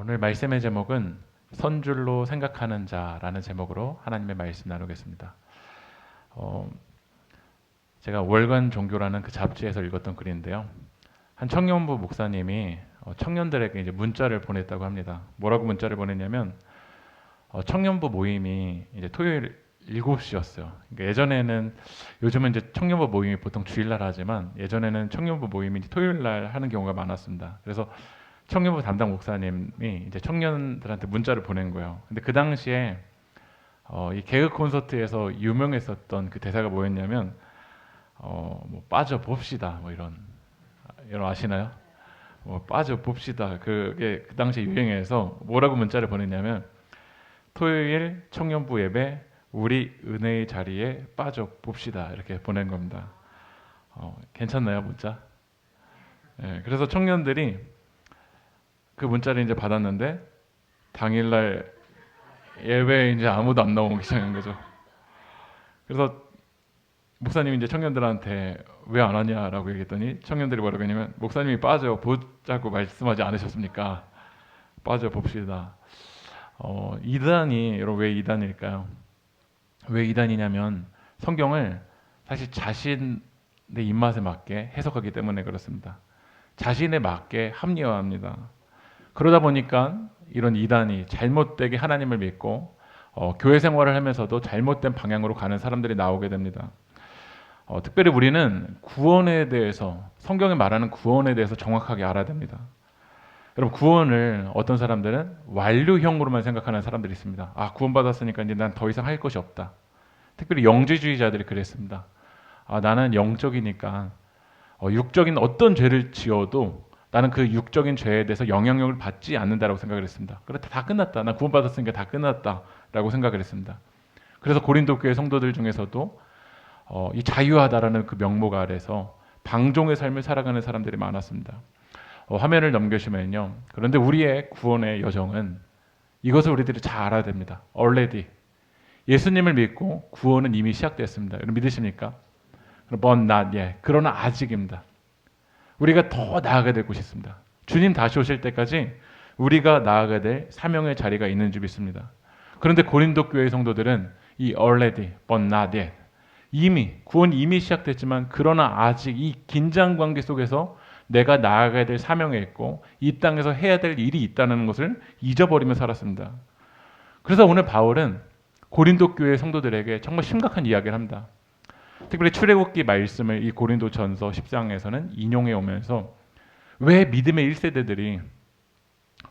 오늘 말씀의 제목은 선줄로 생각하는 자라는 제목으로 하나님의 말씀 나누겠습니다. 어, 제가 월간 종교라는 그 잡지에서 읽었던 글인데요. 한 청년부 목사님이 청년들에게 이제 문자를 보냈다고 합니다. 뭐라고 문자를 보냈냐면 청년부 모임이 이제 토요일 7시였어요. 그러니까 예전에는 요즘은 이제 청년부 모임이 보통 주일날 하지만 예전에는 청년부 모임이 토요일날 하는 경우가 많았습니다. 그래서 청년부 담당 목사님이 이제 청년들한테 문자를 보낸 거예요. 근데 그 당시에 이 개그 콘서트에서 유명했었던 그 대사가 뭐였냐면 뭐 빠져 봅시다 뭐 이런 여러분 아시나요? 뭐 빠져 봅시다. 그게 그 당시 유행해서 뭐라고 문자를 보냈냐면 토요일 청년부 예배 우리 은혜의 자리에 빠져 봅시다 이렇게 보낸 겁니다. 괜찮나요 문자? 네, 그래서 청년들이 그 문자를 이제 받았는데 당일날 예배에 이제 아무도 안 나오기 시작한 거죠. 그래서 목사님이 이제 청년들한테 왜 안 하냐라고 얘기했더니 청년들이 뭐라고 했냐면 목사님이 빠져 보자고 말씀하지 않으셨습니까? 빠져 봅시다. 이단이 여러분 왜 이단일까요? 왜 이단이냐면 성경을 사실 자신의 입맛에 맞게 해석하기 때문에 그렇습니다. 자신에 맞게 합리화합니다. 그러다 보니까 이런 이단이 잘못되게 하나님을 믿고 교회 생활을 하면서도 잘못된 방향으로 가는 사람들이 나오게 됩니다. 특별히 우리는 구원에 대해서 성경이 말하는 구원에 대해서 정확하게 알아야 됩니다. 여러분 구원을 어떤 사람들은 완료형으로만 생각하는 사람들이 있습니다. 아 구원받았으니까 이제 난 더 이상 할 것이 없다. 특별히 영지주의자들이 그랬습니다. 아 나는 영적이니까 육적인 어떤 죄를 지어도 나는 그 육적인 죄에 대해서 영향력을 받지 않는다라고 생각을 했습니다. 그렇다 다 끝났다. 나 구원받았으니까 다 끝났다라고 생각을 했습니다. 그래서 고린도 교회 성도들 중에서도 이 자유하다라는 그 명목 아래서 방종의 삶을 살아가는 사람들이 많았습니다. 화면을 넘기시면요. 그런데 우리의 구원의 여정은 이것을 우리들이 잘 알아야 됩니다. already. 예수님을 믿고 구원은 이미 시작됐습니다. 여러분 믿으십니까? but not yet. 그러나 아직입니다. 우리가 더 나아가야 될 곳이 있습니다. 주님 다시 오실 때까지 우리가 나아가야 될 사명의 자리가 있는 줄 믿습니다. 그런데 고린도 교회 성도들은 이 already, but not yet. 이미 구원이 이미 시작됐지만 그러나 아직 이 긴장 관계 속에서 내가 나아가야 될 사명이 있고 이 땅에서 해야 될 일이 있다는 것을 잊어버리며 살았습니다. 그래서 오늘 바울은 고린도 교회 성도들에게 정말 심각한 이야기를 합니다. 특별히 출애굽기 말씀을 이 고린도전서 10장에서는 인용해 오면서 왜 믿음의 1세대들이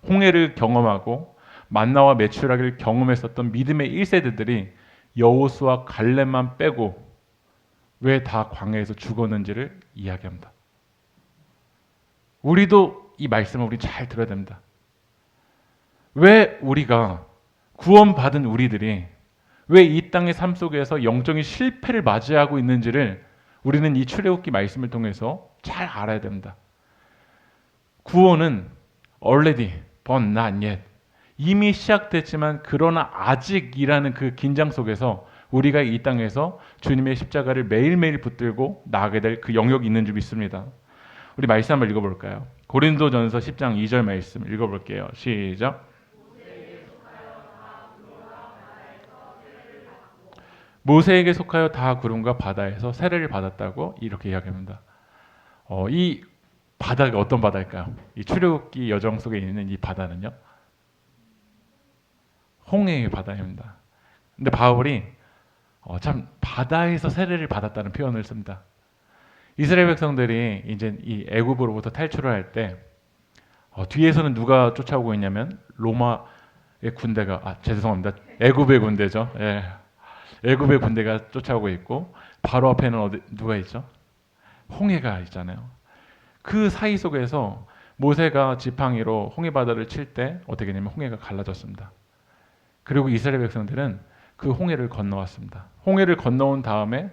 홍해를 경험하고 만나와 메추라기를 경험했었던 믿음의 1세대들이 여호수아 갈렙만 빼고 왜 다 광야에서 죽었는지를 이야기합니다. 우리도 이 말씀을 우리 잘 들어야 됩니다. 왜 우리가 구원받은 우리들이 왜 이 땅의 삶 속에서 영적인 실패를 맞이하고 있는지를 우리는 이 출애굽기 말씀을 통해서 잘 알아야 됩니다. 구원은 already, but not yet. 이미 시작됐지만 그러나 아직이라는 그 긴장 속에서 우리가 이 땅에서 주님의 십자가를 매일매일 붙들고 나아가게 될 그 영역이 있는 줄 믿습니다. 우리 말씀 한번 읽어볼까요? 고린도전서 10장 2절 말씀 읽어볼게요. 시작. 모세에게 속하여 다 구름과 바다에서 세례를 받았다고 이렇게 이야기합니다. 이 바다가 어떤 바다일까요? 이 출애굽기 여정 속에 있는 이 바다는요? 홍해의 바다입니다. 근데 바울이 참 바다에서 세례를 받았다는 표현을 씁니다. 이스라엘 백성들이 이제 이 애굽으로부터 탈출을 할 때 뒤에서는 누가 쫓아오고 있냐면 로마의 군대가 죄송합니다. 애굽의 군대죠. 예. 애굽의 군대가 쫓아오고 있고 바로 앞에는 누가 있죠? 홍해가 있잖아요. 그 사이 속에서 모세가 지팡이로 홍해 바다를 칠 때 어떻게 되냐면 홍해가 갈라졌습니다. 그리고 이스라엘 백성들은 그 홍해를 건너왔습니다. 홍해를 건너온 다음에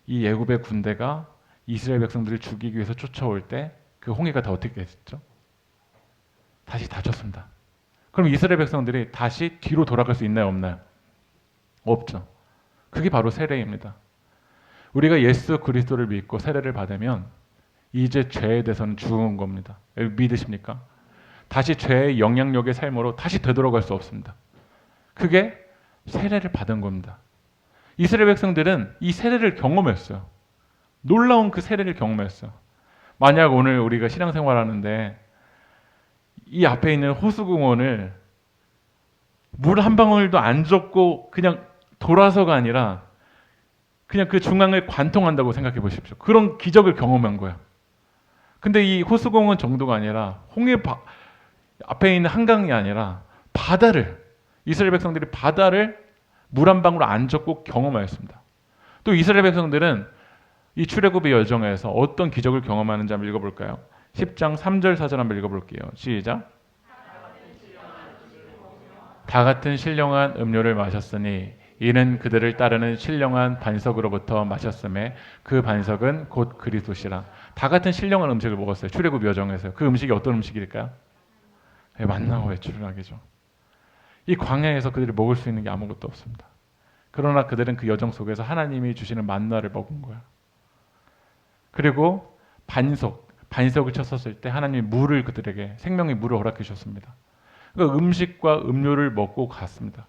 이 애굽의 군대가 이스라엘 백성들을 죽이기 위해서 쫓아올 때 그 홍해가 다 어떻게 됐죠? 다시 닫혔습니다. 그럼 이스라엘 백성들이 다시 뒤로 돌아갈 수 있나요? 없나요? 없죠. 그게 바로 세례입니다. 우리가 예수 그리스도를 믿고 세례를 받으면 이제 죄에 대해서는 죽은 겁니다. 믿으십니까? 다시 죄의 영향력의 삶으로 다시 되돌아갈 수 없습니다. 그게 세례를 받은 겁니다. 이스라엘 백성들은 이 세례를 경험했어요. 놀라운 그 세례를 경험했어요. 만약 오늘 우리가 신앙생활하는데 이 앞에 있는 호수공원을 물 한 방울도 안 줬고 그냥 돌아서가 아니라 그냥 그 중앙을 관통한다고 생각해 보십시오. 그런 기적을 경험한 거예요. 근데 이 호수공원 정도가 아니라 앞에 있는 한강이 아니라 바다를, 이스라엘 백성들이 바다를 물 한 방울 안 줬고 경험하였습니다. 또 이스라엘 백성들은 이 출애굽의 여정에서 어떤 기적을 경험하는지 한번 읽어볼까요? 10장 3절 4절 한번 읽어볼게요. 시작. 다 같은 신령한 음료를 마셨으니 이는 그들을 따르는 신령한 반석으로부터 마셨음에 그 반석은 곧 그리스도시라. 다 같은 신령한 음식을 먹었어요. 출애굽 여정에서. 그 음식이 어떤 음식일까요? 만나와 외출하기죠. 이 광야에서 그들이 먹을 수 있는 게 아무것도 없습니다. 그러나 그들은 그 여정 속에서 하나님이 주시는 만나를 먹은 거야. 그리고 반석을 쳤었을 때 하나님이 물을 그들에게 생명의 물을 허락해 주셨습니다. 그러니까 음식과 음료를 먹고 갔습니다.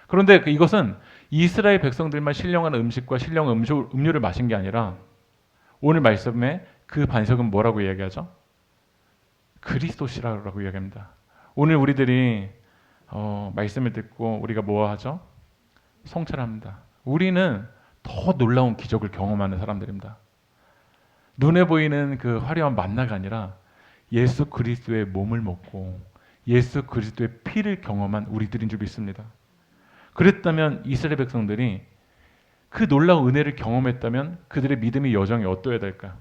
그런데 이것은 이스라엘 백성들만 신령한 음식과 신령한 음료를 마신 게 아니라 오늘 말씀에 그 반석은 뭐라고 이야기하죠? 그리스도시라고 이야기합니다. 오늘 우리들이 말씀을 듣고 우리가 뭐 하죠? 성찰합니다. 우리는 더 놀라운 기적을 경험하는 사람들입니다. 눈에 보이는 그 화려한 만나가 아니라 예수 그리스도의 몸을 먹고 예수 그리스도의 피를 경험한 우리들인 줄 믿습니다. 그랬다면 이스라엘 백성들이 그 놀라운 은혜를 경험했다면 그들의 믿음의 여정이 어떠해야 될까요?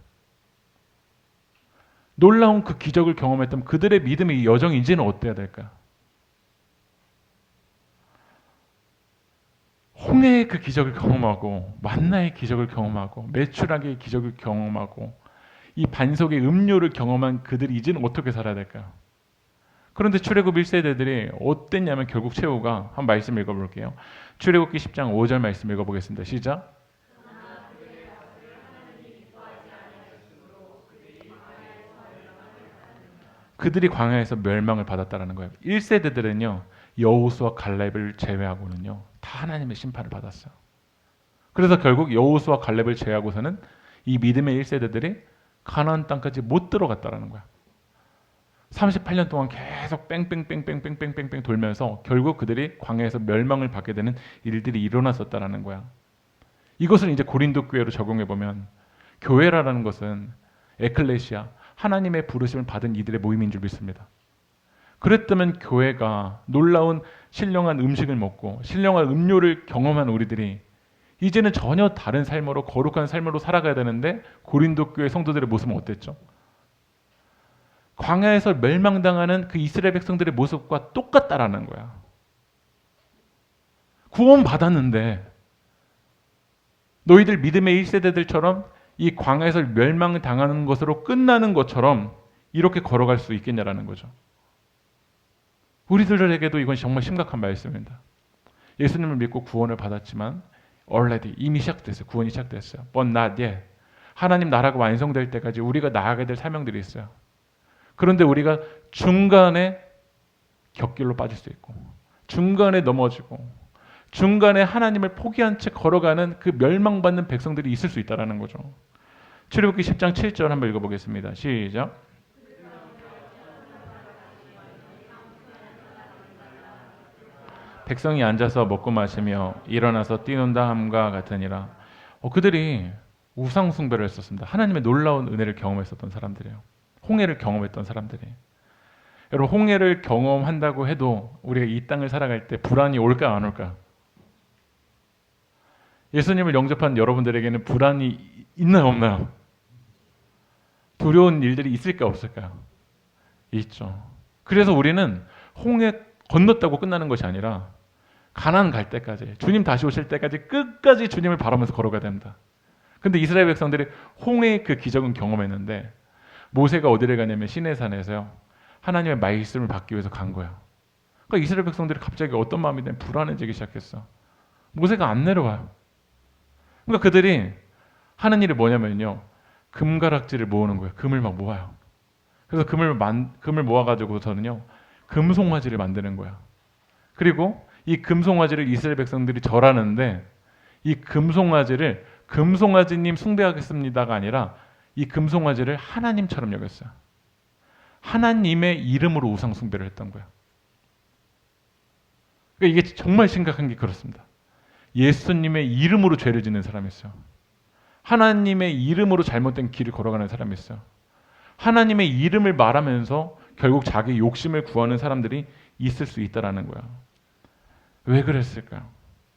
놀라운 그 기적을 경험했다면 그들의 믿음의 여정이 이제는 어떠해야 될까요? 홍해의 그 기적을 경험하고 만나의 기적을 경험하고 메추라기의 기적을 경험하고 이 반석의 음료를 경험한 그들이 이제는 어떻게 살아야 될까요? 그런데 출애굽 1세대들이 어땠냐면 결국 최후가 한 말씀 읽어볼게요. 출애굽기 10장 5절 말씀 읽어보겠습니다. 시작. 그들이 광야에서 멸망을 받았다라는 거예요. 1세대들은요. 여호수아 갈렙을 제외하고는요. 다 하나님의 심판을 받았어요. 그래서 결국 여호수아 갈렙을 제외하고서는 이 믿음의 1세대들이 가나안 땅까지 못 들어갔다라는 거야. 38년 동안 계속 뺑뺑뺑뺑뺑뺑뺑뺑 돌면서 결국 그들이 광야에서 멸망을 받게 되는 일들이 일어났었다라는 거야. 이것을 이제 고린도 교회로 적용해 보면 교회라는 것은 에클레시아, 하나님의 부르심을 받은 이들의 모임인 줄 믿습니다. 그랬다면 교회가 놀라운 신령한 음식을 먹고 신령한 음료를 경험한 우리들이 이제는 전혀 다른 삶으로 거룩한 삶으로 살아가야 되는데 고린도 교회 성도들의 모습은 어땠죠? 광야에서 멸망당하는 그 이스라엘 백성들의 모습과 똑같다라는 거야. 구원 받았는데 너희들 믿음의 1세대들처럼 이 광야에서 멸망을 당하는 것으로 끝나는 것처럼 이렇게 걸어갈 수 있겠냐라는 거죠. 우리들에게도 이건 정말 심각한 말씀입니다. 예수님을 믿고 구원을 받았지만 already 이미 시작됐어요. 구원이 시작됐어요. But not yet. 하나님 나라가 완성될 때까지 우리가 나아가야 될 사명들이 있어요. 그런데 우리가 중간에 곁길로 빠질 수 있고 중간에 넘어지고 중간에 하나님을 포기한 채 걸어가는 그 멸망받는 백성들이 있을 수 있다는 거죠. 출애굽기 10장 7절 한번 읽어보겠습니다. 시작. 백성이 앉아서 먹고 마시며 일어나서 뛰논다 함과 같으니라. 그들이 우상 숭배를 했었습니다. 하나님의 놀라운 은혜를 경험했었던 사람들이에요. 홍해를 경험했던 사람들이. 여러분 홍해를 경험한다고 해도 우리가 이 땅을 살아갈 때 불안이 올까 안 올까? 예수님을 영접한 여러분들에게는 불안이 있나요 없나요? 두려운 일들이 있을까 없을까요? 있죠. 그래서 우리는 홍해 건넜다고 끝나는 것이 아니라 가나안 갈 때까지 주님 다시 오실 때까지 끝까지 주님을 바라면서 걸어가야 됩니다. 근데 이스라엘 백성들이 홍해의 그 기적은 경험했는데 모세가 어디를 가냐면 시내산에서요. 하나님의 말씀을 받기 위해서 간 거예요. 그러니까 이스라엘 백성들이 갑자기 어떤 마음이 되면 불안해지기 시작했어. 모세가 안 내려와요. 그러니까 그들이 하는 일이 뭐냐면요. 금가락지를 모으는 거예요. 금을 막 모아요. 그래서 금을 모아가지고 저는요 금송아지를 만드는 거야. 그리고 이 금송아지를 이스라엘 백성들이 절하는데 이 금송아지를 금송아지님 숭배하겠습니다가 아니라 이 금송아지를 하나님처럼 여겼어요. 하나님의 이름으로 우상 숭배를 했던 거야. 그러니까 이게 정말 심각한 게 그렇습니다. 예수님의 이름으로 죄를 짓는 사람이 있어요. 하나님의 이름으로 잘못된 길을 걸어가는 사람이 있어요. 하나님의 이름을 말하면서 결국 자기 욕심을 구하는 사람들이 있을 수 있다라는 거야. 왜 그랬을까요?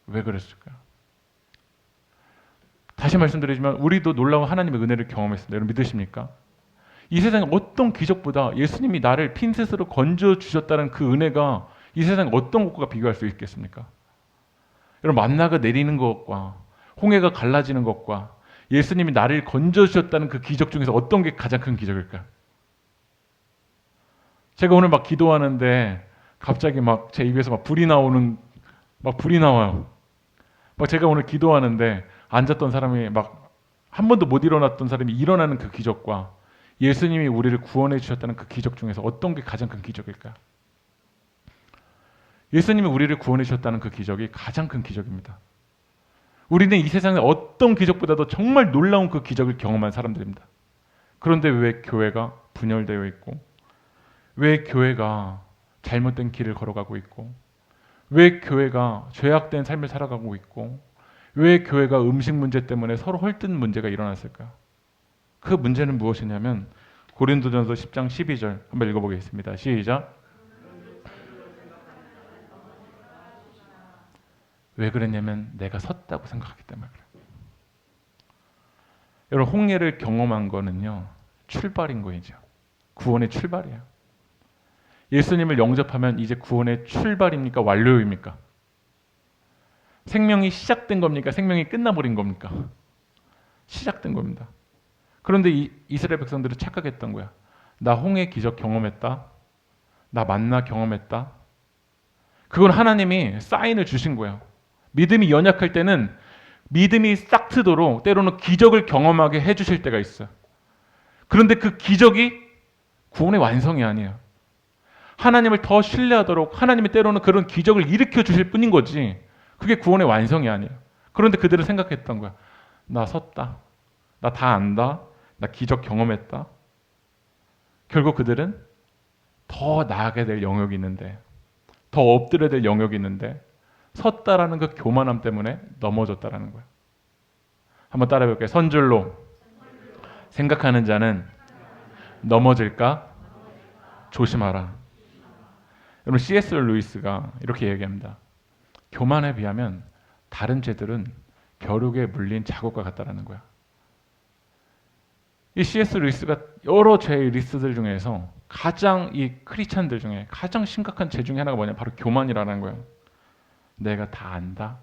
왜 그랬을까요? 다시 말씀드리지만 우리도 놀라운 하나님의 은혜를 경험했습니다. 여러분 믿으십니까? 이 세상에 어떤 기적보다 예수님이 나를 핀셋으로 건져 주셨다는 그 은혜가 이 세상에 어떤 것과 비교할 수 있겠습니까? 여러분 만나가 내리는 것과 홍해가 갈라지는 것과 예수님이 나를 건져 주셨다는 그 기적 중에서 어떤 게 가장 큰 기적일까요? 제가 오늘 막 기도하는데 갑자기 막 제 입에서 막 불이 나와요. 막 제가 오늘 기도하는데 앉았던 사람이 막 한 번도 못 일어났던 사람이 일어나는 그 기적과 예수님이 우리를 구원해 주셨다는 그 기적 중에서 어떤 게 가장 큰 기적일까요? 예수님이 우리를 구원해 주셨다는 그 기적이 가장 큰 기적입니다. 우리는 이 세상의 어떤 기적보다도 정말 놀라운 그 기적을 경험한 사람들입니다. 그런데 왜 교회가 분열되어 있고 왜 교회가 잘못된 길을 걸어가고 있고 왜 교회가 죄악된 삶을 살아가고 있고 왜 교회가 음식 문제 때문에 서로 헐뜯는 문제가 일어났을까요? 그 문제는 무엇이냐면 고린도전서 10장 12절 한번 읽어보겠습니다. 시작. 왜 그랬냐면 내가 섰다고 생각하기 때문에 그래요. 여러분 홍해를 경험한 거는요 출발인 거이죠. 구원의 출발이에요. 예수님을 영접하면 이제 구원의 출발입니까? 완료입니까? 생명이 시작된 겁니까? 생명이 끝나버린 겁니까? 시작된 겁니다. 그런데 이스라엘 백성들은 착각했던 거야. 나 홍해 기적 경험했다. 나 만나 경험했다. 그건 하나님이 사인을 주신 거예요. 믿음이 연약할 때는 믿음이 싹 트도록 때로는 기적을 경험하게 해주실 때가 있어요. 그런데 그 기적이 구원의 완성이 아니에요. 하나님을 더 신뢰하도록 하나님이 때로는 그런 기적을 일으켜 주실 뿐인 거지 그게 구원의 완성이 아니에요. 그런데 그들은 생각했던 거야. 나 섰다. 나 다 안다. 나 기적 경험했다. 결국 그들은 더 나아가야 될 영역이 있는데 더 엎드려야 될 영역이 있는데 섰다라는 그 교만함 때문에 넘어졌다라는 거야. 한번 따라해 볼게요. 선줄로 생각하는 자는 넘어질까 조심하라. 여러분 C.S. 루이스가 이렇게 얘기합니다. 교만에 비하면 다른 죄들은 벼룩에 물린 자국과 같다라는 거야. 이 C.S. 루이스가 여러 죄의 리스트들 중에서 가장 이 크리스찬들 중에 가장 심각한 죄 중에 하나가 뭐냐? 바로 교만이라는 거예요. 내가 다 안다.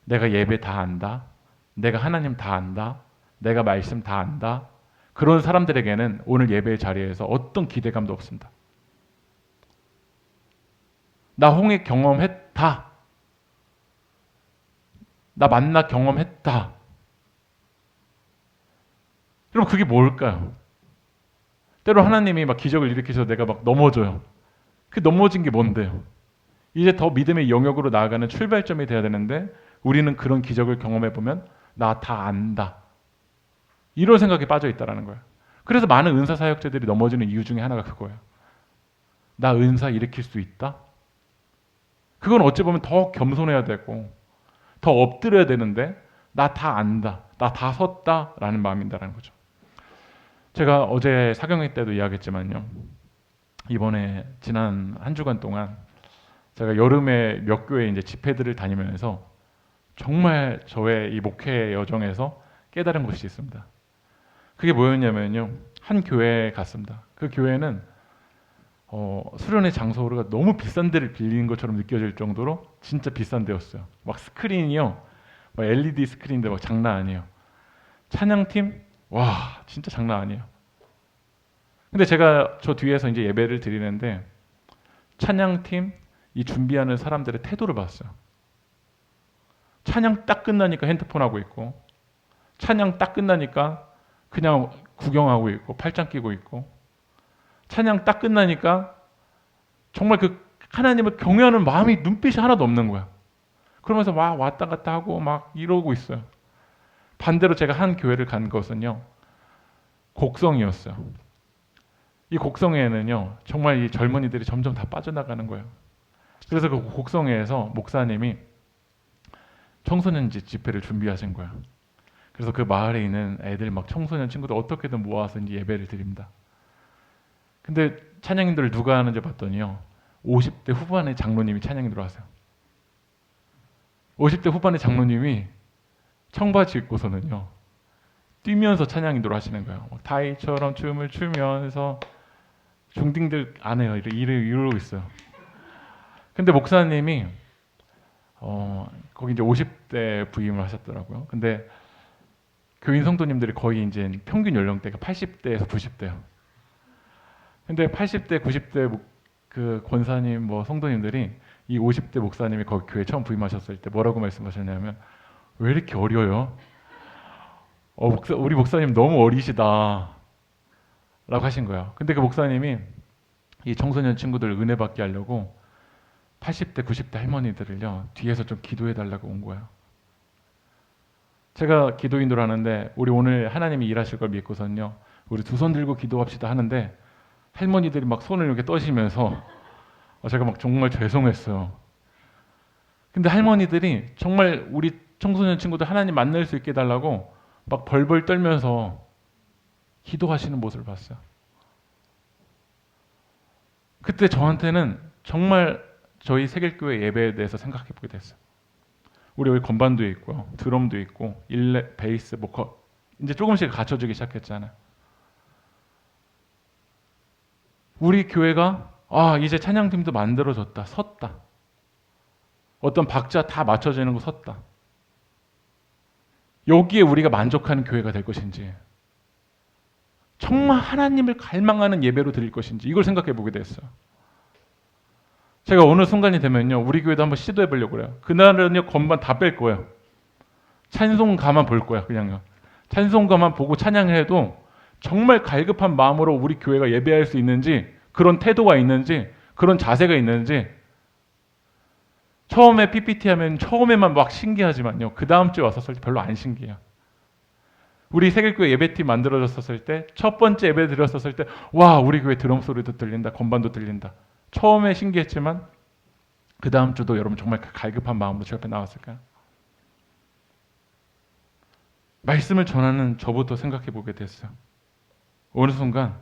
내가 예배 다 안다. 내가 하나님 다 안다. 내가 말씀 다 안다. 그런 사람들에게는 오늘 예배의 자리에서 어떤 기대감도 없습니다. 나 홍해 경험했다. 나 만나 경험했다. 여러분 그게 뭘까요? 때로 하나님이 막 기적을 일으키셔서 내가 막 넘어져요. 그 넘어진 게 뭔데요? 이제 더 믿음의 영역으로 나아가는 출발점이 돼야 되는데 우리는 그런 기적을 경험해 보면 나 다 안다. 이런 생각에 빠져 있다라는 거예요. 그래서 많은 은사 사역자들이 넘어지는 이유 중에 하나가 그거예요. 나 은사 일으킬 수 있다? 그건 어찌 보면 더 겸손해야 되고 더 엎드려야 되는데 나 다 안다. 나 다 섰다라는 마음인다라는 거죠. 제가 어제 사경회 때도 이야기했지만요. 이번에 지난 한 주간 동안 제가 여름에 몇 교회 이제 집회들을 다니면서 정말 저의 이 목회 여정에서 깨달은 것이 있습니다. 그게 뭐였냐면요. 한 교회에 갔습니다. 그 교회는 수련회 장소가 너무 비싼 데를 빌리는 것처럼 느껴질 정도로 진짜 비싼 데였어요. 막 스크린이요. 막 LED 스크린인데 막 장난 아니에요. 찬양팀 와 진짜 장난 아니에요. 근데 제가 저 뒤에서 이제 예배를 드리는데 찬양팀 이 준비하는 사람들의 태도를 봤어요. 찬양 딱 끝나니까 핸드폰 하고 있고 찬양 딱 끝나니까 그냥 구경하고 있고 팔짱 끼고 있고 찬양 딱 끝나니까 정말 그 하나님을 경외하는 마음이 눈빛이 하나도 없는 거야. 그러면서 막 왔다 갔다 하고 막 이러고 있어요. 반대로 제가 한 교회를 간 것은요, 곡성이었어요. 이 곡성에는요, 정말 이 젊은이들이 점점 다 빠져나가는 거예요. 그래서 그 곡성에서 목사님이 청소년 집회를 준비하신 거예요. 그래서 그 마을에 있는 애들 막 청소년 친구들 어떻게든 모아서 이제 예배를 드립니다. 근데 찬양인들을 누가 하는지 봤더니요, 50대 후반의 장로님이 찬양이 들어왔어요. 50대 후반의 장로님이 청바지 입고서는요, 뛰면서 찬양인도를 하시는 거예요. 다이처럼 춤을 추면서 중딩들 안 해요. 이러고 있어요. 근데 목사님이 거기 이제 50대 부임을 하셨더라고요. 근데 교인 성도님들이 거의 이제 평균 연령대가 80대에서 90대예요. 근데 80대, 90대 그 권사님 뭐 성도님들이 이 50대 목사님이 거기 교회 처음 부임하셨을 때 뭐라고 말씀하셨냐면, 왜 이렇게 어려요? 우리 목사님 너무 어리시다 라고 하신 거예요. 근데 그 목사님이 이 청소년 친구들 은혜 받게 하려고 80대, 90대 할머니들을요, 뒤에서 좀 기도해 달라고 온 거예요. 제가 기도인도를 하는데, 우리 오늘 하나님이 일하실 걸 믿고선요, 우리 두 손 들고 기도합시다 하는데, 할머니들이 막 손을 이렇게 떠시면서 제가 막 정말 죄송했어요. 근데 할머니들이 정말 우리 청소년 친구들 하나님 만날 수 있게 해달라고 막 벌벌 떨면서 기도하시는 모습을 봤어요. 그때 저한테는 정말 저희 세길교회 예배에 대해서 생각해 보게 됐어요. 우리 여기 건반도 있고요, 드럼도 있고, 일렉, 베이스, 보컬 이제 조금씩 갖춰지기 시작했잖아요. 우리 교회가 이제 찬양팀도 만들어졌다, 섰다. 어떤 박자 다 맞춰지는 거 섰다. 여기에 우리가 만족하는 교회가 될 것인지, 정말 하나님을 갈망하는 예배로 드릴 것인지, 이걸 생각해 보게 됐어요. 제가 어느 순간이 되면요, 우리 교회도 한번 시도해 보려고 그래요. 그날은요, 건반 다 뺄 거예요. 찬송가만 볼 거야. 그냥요. 찬송가만 보고 찬양을 해도 정말 갈급한 마음으로 우리 교회가 예배할 수 있는지, 그런 태도가 있는지, 그런 자세가 있는지. 처음에 PPT 하면 처음에만 막 신기하지만요, 그 다음 주에 왔었을 때 별로 안 신기해요. 우리 세길교회 예배팀 만들어졌었을 때, 첫 번째 예배 드렸었을 때, 와, 우리 교회 드럼 소리도 들린다, 건반도 들린다. 처음에 신기했지만 그 다음 주도 여러분 정말 갈급한 마음으로 제 옆에 나왔을까요? 말씀을 전하는 저부터 생각해 보게 됐어요. 어느 순간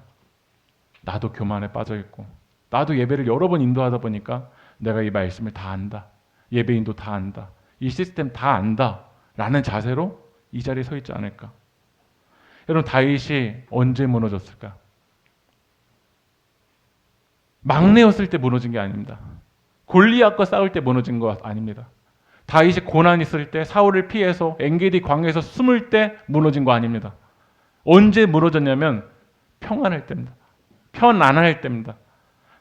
나도 교만에 빠져 있고, 나도 예배를 여러 번 인도하다 보니까 내가 이 말씀을 다 안다, 예배인도 다 안다, 이 시스템 다 안다 라는 자세로 이 자리에 서 있지 않을까. 여러분, 다윗이 언제 무너졌을까? 막내였을 때 무너진 게 아닙니다. 골리앗과 싸울 때 무너진 거 아닙니다. 다윗이 고난 있을 때, 사울을 피해서 엔게디 광야에서 숨을 때 무너진 거 아닙니다. 언제 무너졌냐면 평안할 때입니다. 편안할 때입니다.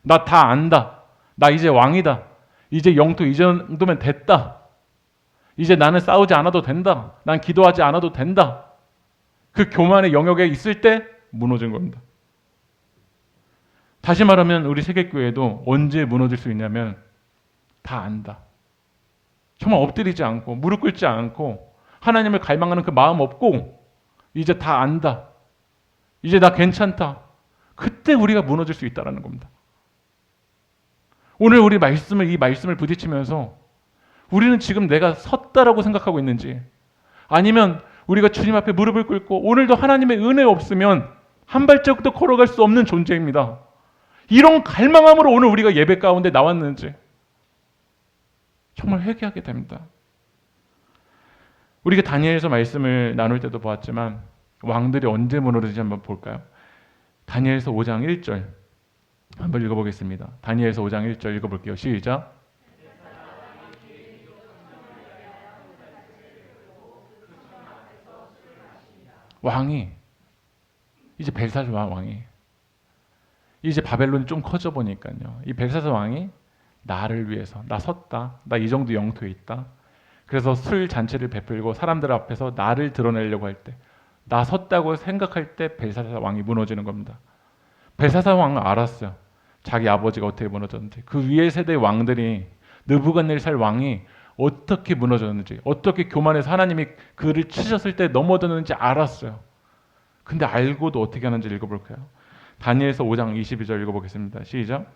나 다 안다. 나 이제 왕이다. 이제 영토 이 정도면 됐다. 이제 나는 싸우지 않아도 된다. 난 기도하지 않아도 된다. 그 교만의 영역에 있을 때 무너진 겁니다. 다시 말하면 우리 세계교회도 언제 무너질 수 있냐면 다 안다. 정말 엎드리지 않고 무릎 꿇지 않고 하나님을 갈망하는 그 마음 없고 이제 다 안다. 이제 나 괜찮다. 그때 우리가 무너질 수 있다는 겁니다. 오늘 우리 이 말씀을 부딪히면서 우리는 지금 내가 섰다라고 생각하고 있는지, 아니면 우리가 주님 앞에 무릎을 꿇고 오늘도 하나님의 은혜 없으면 한 발짝도 걸어갈 수 없는 존재입니다. 이런 갈망함으로 오늘 우리가 예배 가운데 나왔는지 정말 회개하게 됩니다. 우리가 다니엘서 말씀을 나눌 때도 보았지만 왕들이 언제 무너지는지 한번 볼까요? 다니엘서 5장 1절 한번 읽어보겠습니다. 다니엘서 5장 1절 읽어볼게요. 시작. 왕이 이제 벨사살 왕이 이제 바벨론이 좀 커져 보니까요, 이 벨사살 왕이 나를 위해서, 나 섰다, 나 이 정도 영토에 있다, 그래서 술 잔치를 베풀고 사람들 앞에서 나를 드러내려고 할 때 나 섰다고 생각할 때 벨사살 왕이 무너지는 겁니다. 벨사살 왕은 알았어요. 자기 아버지가 어떻게 무너졌는지, 그 위에 세대의 왕들이, 느부갓네살 왕이 어떻게 무너졌는지, 어떻게 교만해서 하나님이 그를 치셨을 때 넘어졌는지 알았어요. 근데 알고도 어떻게 하는지 읽어볼까요? 다니엘서 5장 22절 읽어보겠습니다. 시작.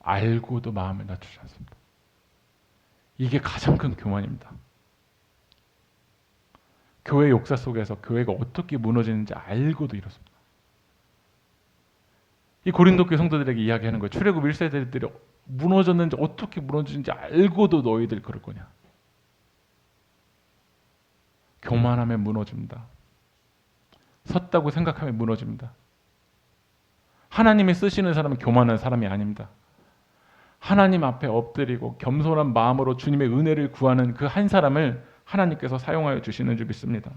알고도 마음을 낮추지 않습니다. 이게 가장 큰 교만입니다. 교회 역사 속에서 교회가 어떻게 무너지는지 알고도 이렇습니다. 이 고린도 교회 성도들에게 이야기하는 거예요. 출애굽 1세대들이 무너졌는지 어떻게 무너지는지 알고도 너희들 그럴 거냐. 교만하면 무너집니다. 섰다고 생각하면 무너집니다. 하나님이 쓰시는 사람은 교만한 사람이 아닙니다. 하나님 앞에 엎드리고 겸손한 마음으로 주님의 은혜를 구하는 그 한 사람을 하나님께서 사용하여 주시는 줄 믿습니다.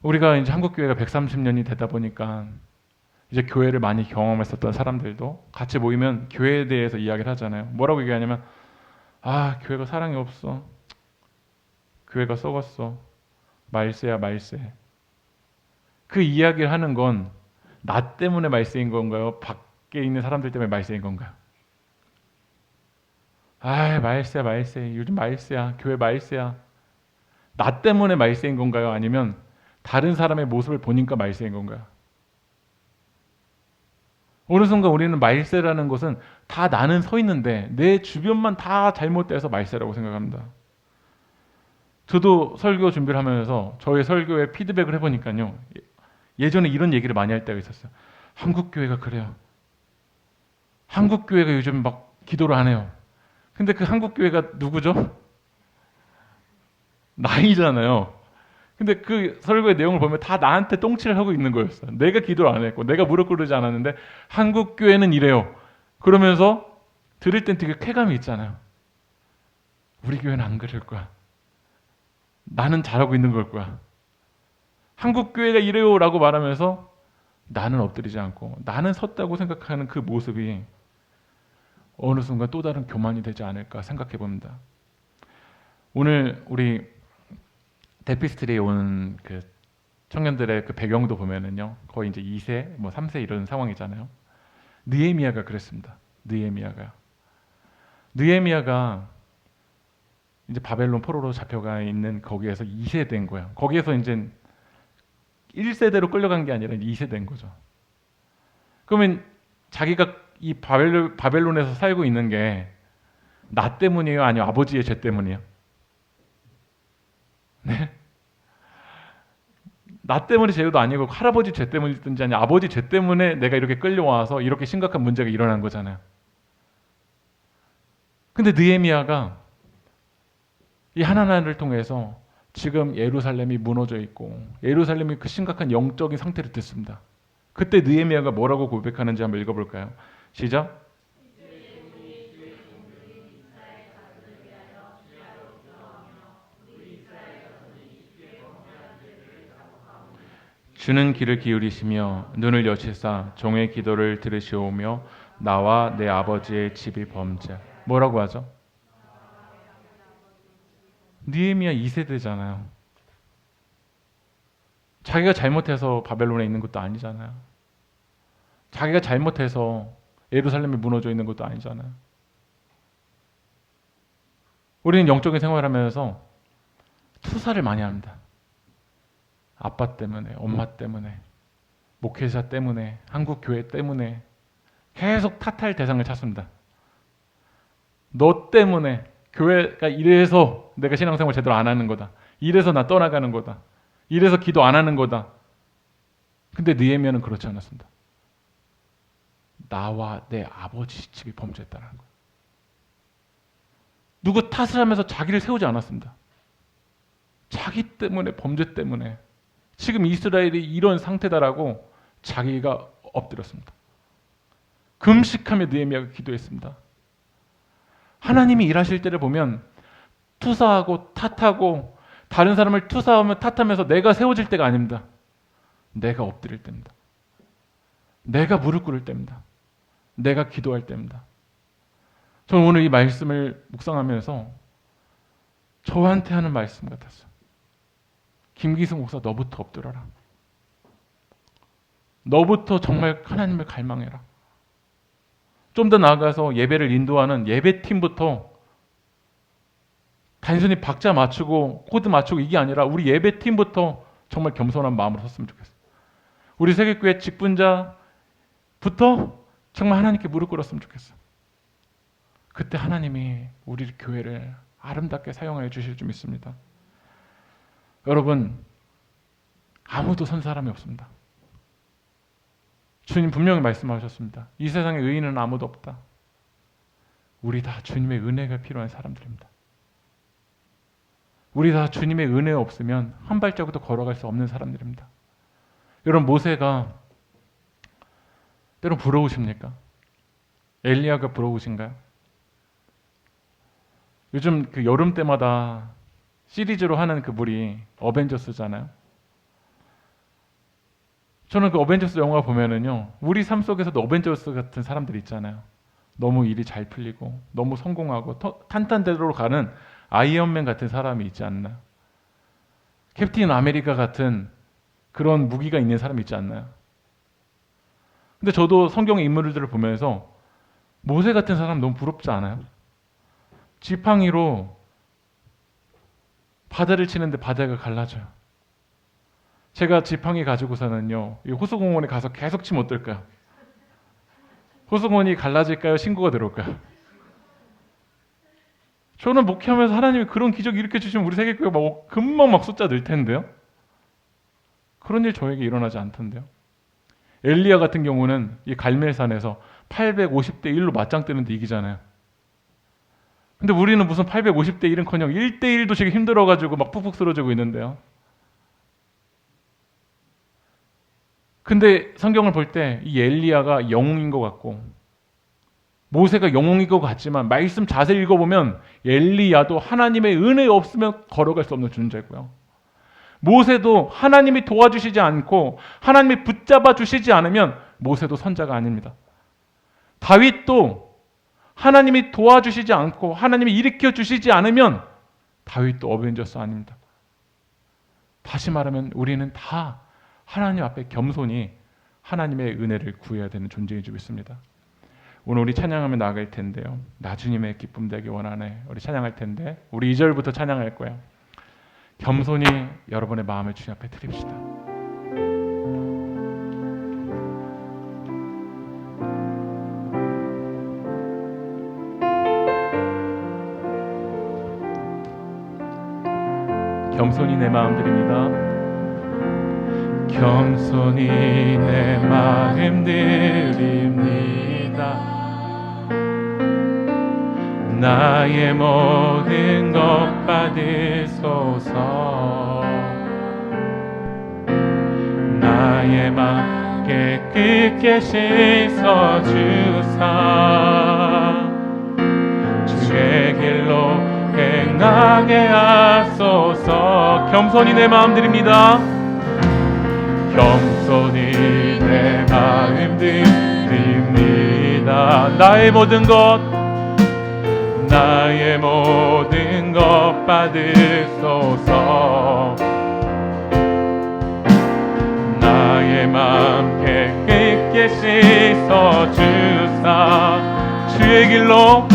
우리가 이제 한국교회가 130년이 되다 보니까 이제 교회를 많이 경험했었던 사람들도 같이 모이면 교회에 대해서 이야기를 하잖아요. 뭐라고 얘기하냐면, 아, 교회가 사랑이 없어. 교회가 썩었어. 말세야, 말세. 그 이야기를 하는 건 나 때문에 말세인 건가요? 밖에 있는 사람들 때문에 말세인 건가요? 아, 말세야, 말세. 요즘 말세야. 교회 말세야. 나 때문에 말세인 건가요? 아니면 다른 사람의 모습을 보니까 말세인 건가요? 어느 순간 우리는 말세라는 것은 다 나는 서 있는데 내 주변만 다 잘못돼서 말세라고 생각합니다. 저도 설교 준비를 하면서 저의 설교에 피드백을 해보니까요. 예전에 이런 얘기를 많이 할 때가 있었어요. 한국교회가 그래요. 한국교회가 요즘 막 기도를 안 해요. 근데 그 한국교회가 누구죠? 나이잖아요. 근데 그 설교의 내용을 보면 다 나한테 똥칠을 하고 있는 거였어요. 내가 기도를 안 했고 내가 무릎 꿇지 않았는데 한국교회는 이래요. 그러면서 들을 땐 되게 쾌감이 있잖아요. 우리 교회는 안 그럴 거야. 나는 잘하고 있는 걸 거야. 한국교회가 이래요 라고 말하면서 나는 엎드리지 않고 나는 섰다고 생각하는 그 모습이 어느 순간 또 다른 교만이 되지 않을까 생각해 봅니다. 오늘 우리 데피스트리에 온 그 청년들의 그 배경도 보면은요, 거의 이제 2세, 뭐 3세 이런 상황이잖아요. 느헤미야가 그랬습니다. 느헤미야가 이제 바벨론 포로로 잡혀가 있는 거기에서 2세대인 거예요. 거기에서 이제 1세대로 끌려간 게 아니라 2세대인 거죠. 그러면 자기가 이 바벨론에서 살고 있는 게 나 때문이에요? 아니면 아버지의 죄 때문이에요? 네? 나 때문에 죄도 아니고 할아버지 죄 때문이든지 아니 아버지 죄 때문에 내가 이렇게 끌려와서 이렇게 심각한 문제가 일어난 거잖아요. 근데 느헤미야가 이 하나님을 통해서 지금 예루살렘이 무너져 있고 예루살렘이 그 심각한 영적인 상태를 듣습니다. 그때 느헤미야가 뭐라고 고백하는지 한번 읽어볼까요? 시작. 주는 귀를 기울이시며 눈을 여시사 종의 기도를 들으시오며 나와 내 아버지의 집이 범죄. 뭐라고 하죠? 느헤미야 2세대잖아요. 자기가 잘못해서 바벨론에 있는 것도 아니잖아요. 자기가 잘못해서 예루살렘이 무너져 있는 것도 아니잖아요. 우리는 영적인 생활을 하면서 투사를 많이 합니다. 아빠 때문에, 엄마 때문에, 목회자 때문에, 한국 교회 때문에 계속 탓할 대상을 찾습니다. 너 때문에 교회가 이래서 내가 신앙생활 제대로 안 하는 거다. 이래서 나 떠나가는 거다. 이래서 기도 안 하는 거다. 근데 느헤미야는 그렇지 않았습니다. 나와 내 아버지 집이 범죄했다는 거예요. 누구 탓을 하면서 자기를 세우지 않았습니다. 자기 때문에, 범죄 때문에 지금 이스라엘이 이런 상태다라고 자기가 엎드렸습니다. 금식하며 느헤미야가 기도했습니다. 하나님이 일하실 때를 보면 투사하고 탓하고 다른 사람을 투사하며 탓하면서 내가 세워질 때가 아닙니다. 내가 엎드릴 때입니다. 내가 무릎 꿇을 때입니다. 내가 기도할 때입니다. 저는 오늘 이 말씀을 묵상하면서 저한테 하는 말씀 같았어요. 김기승 목사, 너부터 엎드려라. 너부터 정말 하나님을 갈망해라. 좀 더 나아가서 예배를 인도하는 예배팀부터 단순히 박자 맞추고 코드 맞추고 이게 아니라 우리 예배팀부터 정말 겸손한 마음으로 섰으면 좋겠어요. 우리 세계교회 직분자부터 정말 하나님께 무릎 꿇었으면 좋겠어요. 그때 하나님이 우리 교회를 아름답게 사용하여 주실 줄 믿습니다. 여러분, 아무도 선 사람이 없습니다. 주님 분명히 말씀하셨습니다. 이 세상에 의인은 아무도 없다. 우리 다 주님의 은혜가 필요한 사람들입니다. 우리 다 주님의 은혜 없으면 한 발자국도 걸어갈 수 없는 사람들입니다. 여러분, 모세가 때론 부러우십니까? 엘리야가 부러우신가요? 요즘 그 여름 때마다 시리즈로 하는 그 물이 어벤져스잖아요. 저는 그 어벤져스 영화 보면은요, 우리 삶 속에서도 어벤져스 같은 사람들 있잖아요. 너무 일이 잘 풀리고 너무 성공하고 탄탄대로 가는 아이언맨 같은 사람이 있지 않나? 캡틴 아메리카 같은 그런 무기가 있는 사람이 있지 않나요? 근데 저도 성경의 인물들을 보면서 모세 같은 사람 너무 부럽지 않아요? 지팡이로 바다를 치는데 바다가 갈라져요. 제가 지팡이 가지고서는요, 이 호수공원에 가서 계속 치면 어떨까요? 호수공원이 갈라질까요? 신고가 들어올까요? 저는 목회하면서 하나님이 그런 기적 일으켜 주시면 우리 세계교회가 금방 숫자 늘 텐데요. 그런 일 저에게 일어나지 않던데요. 엘리야 같은 경우는 이 갈멜산에서 850대 1로 맞짱 뜨는데 이기잖아요. 근데 우리는 무슨 850대 1은커녕 1대 1도 지금 힘들어가지고 막 푹푹 쓰러지고 있는데요. 근데 성경을 볼 때 이 엘리야가 영웅인 것 같고 모세가 영웅인 것 같지만 말씀 자세히 읽어보면 엘리야도 하나님의 은혜 없으면 걸어갈 수 없는 존재고요. 모세도 하나님이 도와주시지 않고 하나님이 붙잡아 주시지 않으면 모세도 선자가 아닙니다. 다윗도 하나님이 도와주시지 않고 하나님이 일으켜 주시지 않으면 다윗도 어벤져스 아닙니다. 다시 말하면 우리는 다 하나님 앞에 겸손히 하나님의 은혜를 구해야 되는 존재인 줄 믿습니다. 오늘 우리 찬양하며 나아갈 텐데요. 나 주님의 기쁨 되기 원하네. 우리 찬양할 텐데 우리 2절부터 찬양할 거예요. 겸손히 여러분의 마음을 주님 앞에 드립시다. 겸손히 내 마음 드립니다. 겸손히 내 마음 드립니다. 나의 모든 것 받으소서. 나의 맘 깨끗게 씻어주사 주의 길로 행하게 하소서. 겸손히 내 마음 드립니다. 겸손히 내 마음 드립니다. 나의 모든 것 받으소서. 나의 맘 깨끗게 씻어주사 주의 길로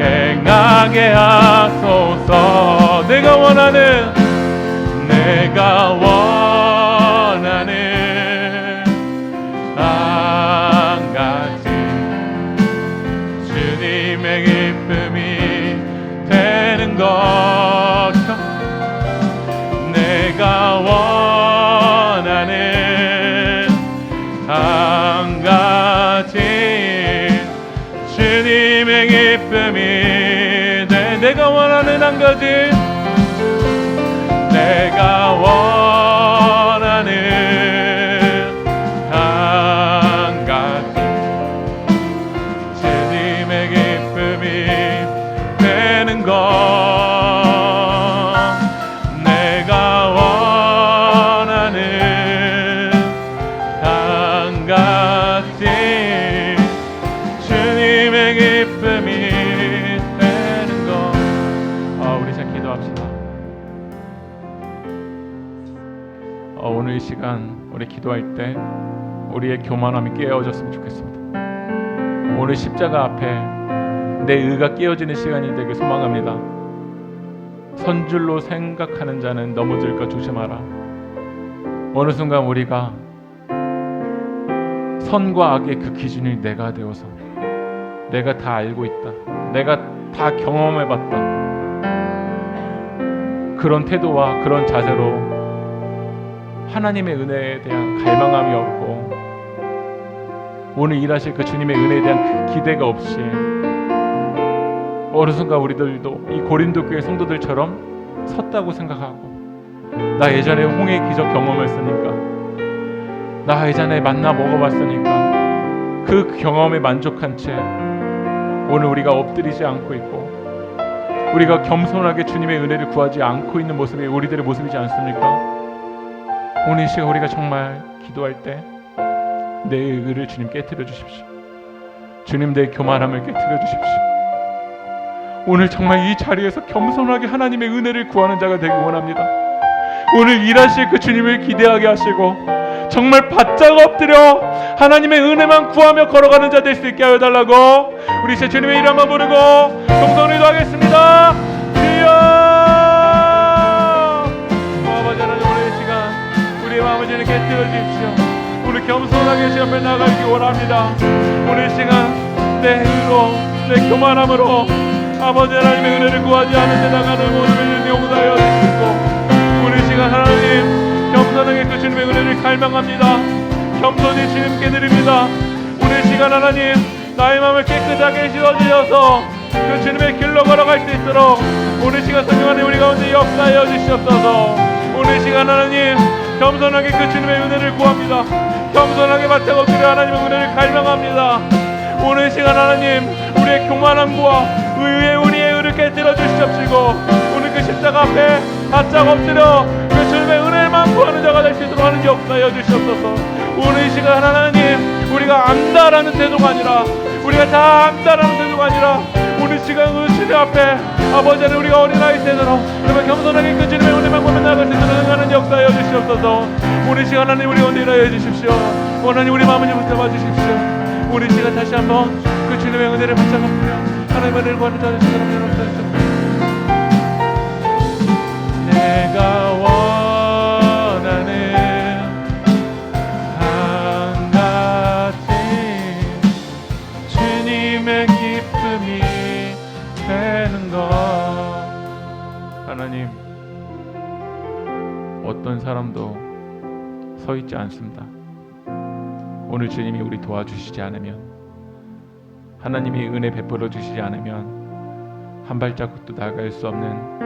행하게 하소서. 내가 원하는 한 가지 주님의 기쁨이 되는 것. 내가 원하는 한 가지 주님의 기쁨이 돼. 내가 원하는 한 가지 내가 오늘 이 시간 우리 기도할 때 우리의 교만함이 깨어졌으면 좋겠습니다. 오늘 십자가 앞에 내 의가 깨어지는 시간이 되길 소망합니다. 선줄로 생각하는 자는 넘어질까 조심하라. 어느 순간 우리가 선과 악의 그 기준이 내가 되어서 내가 다 알고 있다, 내가 다 경험해봤다, 그런 태도와 그런 자세로 하나님의 은혜에 대한 갈망함이 없고 오늘 일하실 그 주님의 은혜에 대한 그 기대가 없이 어느 순간 우리들도 이 고린도 교회 성도들처럼 섰다고 생각하고, 나 예전에 홍해 기적 경험했으니까, 나 예전에 만나 먹어봤으니까 그 경험에 만족한 채 오늘 우리가 엎드리지 않고 있고 우리가 겸손하게 주님의 은혜를 구하지 않고 있는 모습이 우리들의 모습이지 않습니까? 오늘 이 시간 우리가 정말 기도할 때 내 의를 주님 깨트려 주십시오. 주님 내 교만함을 깨트려 주십시오. 오늘 정말 이 자리에서 겸손하게 하나님의 은혜를 구하는 자가 되기 원합니다. 오늘 일하실 그 주님을 기대하게 하시고 정말 바짝 엎드려 하나님의 은혜만 구하며 걸어가는 자 될 수 있게 하여 달라고 우리 제 주님의 이름만 부르고 동성을 기도하겠습니다. 주여, 아버지 하나님, 오늘 이 시간 우리의 마음을 주님 깨뜨려 주십시오. 오늘 겸손하게 주 앞에 나가기 원합니다. 오늘 이 시간 내 의로, 내 교만함으로 아버지 하나님의 은혜를 구하지 않은 데 나가는 모습을 용서하여 주시고, 오늘 이 시간 하나님 겸손하게 그 주님의 은혜를 갈망합니다. 겸손히 주님께 드립니다. 오늘 시간 하나님 나의 마음을 깨끗하게 씻어주셔서 그 주님의 길로 걸어갈 수 있도록 오늘 시간 성령하나님 우리 가운데 역사하여 주시옵소서. 오늘 시간 하나님 겸손하게 그 주님의 은혜를 구합니다. 겸손하게 바짝 엎드려 하나님의 은혜를 갈망합니다. 오늘 시간 하나님 우리의 교만함과 의에 우리의 의를 깨뜨려 주시옵시고 오늘 그 십자가 앞에 바짝 엎드려 그 주님의 은혜만 구하는 자가 될 수 있도록 하는 역사하여 주시옵소서. 오늘 이 시간 하나님 우리가 안다라는 태도가 아니라, 우리가 다 안다라는 태도가 아니라 오늘 시간 그 주님 앞에 아버지 하나님 우리가 어린아이 태도로 정말 겸손하게 그 주님의 은혜만 구하며 나아갈 수 있도록 하는 역사하여 주시옵소서. 오늘 시간 하나님 우리 온전히 일하여 주십시오. 하나님 우리 마음을 좀 붙잡아 주십시오. 오늘 시간 다시 한번 그 주님의 은혜를 바짝 엎드려 하나님의 은혜를 구하는 자 될 수 있도록 하는 역사하여 주십시오. 내가 원하는 한가지 주님의 기쁨이 되는 것. 하나님, 어떤 사람도 서 있지 않습니다. 오늘 주님이 우리 도와주시지 않으면, 하나님이 은혜 베풀어 주시지 않으면 한 발자국도 나아갈 수 없는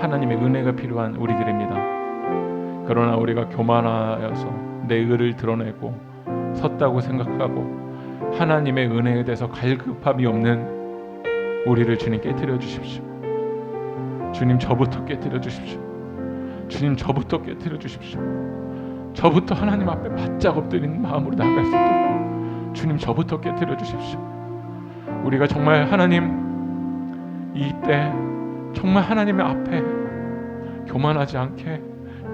하나님의 은혜가 필요한 우리들입니다. 그러나 우리가 교만하여서 내 의를 드러내고 섰다고 생각하고 하나님의 은혜에 대해서 갈급함이 없는 우리를 주님 깨뜨려 주십시오. 주님 저부터 깨뜨려 주십시오. 주님 저부터 깨뜨려 주십시오. 저부터 하나님 앞에 바짝 엎드리는 마음으로 나아갈 수 있도록 주님 저부터 깨뜨려 주십시오. 우리가 정말 하나님 이때 정말 하나님의 앞에 교만하지 않게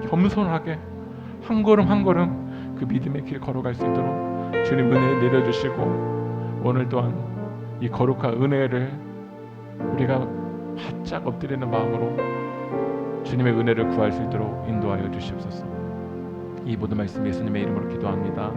겸손하게 한 걸음 한 걸음 그 믿음의 길 걸어갈 수 있도록 주님 은혜 내려주시고, 오늘 또한 이 거룩한 은혜를 우리가 바짝 엎드리는 마음으로 주님의 은혜를 구할 수 있도록 인도하여 주시옵소서. 이 모든 말씀 예수님의 이름으로 기도합니다.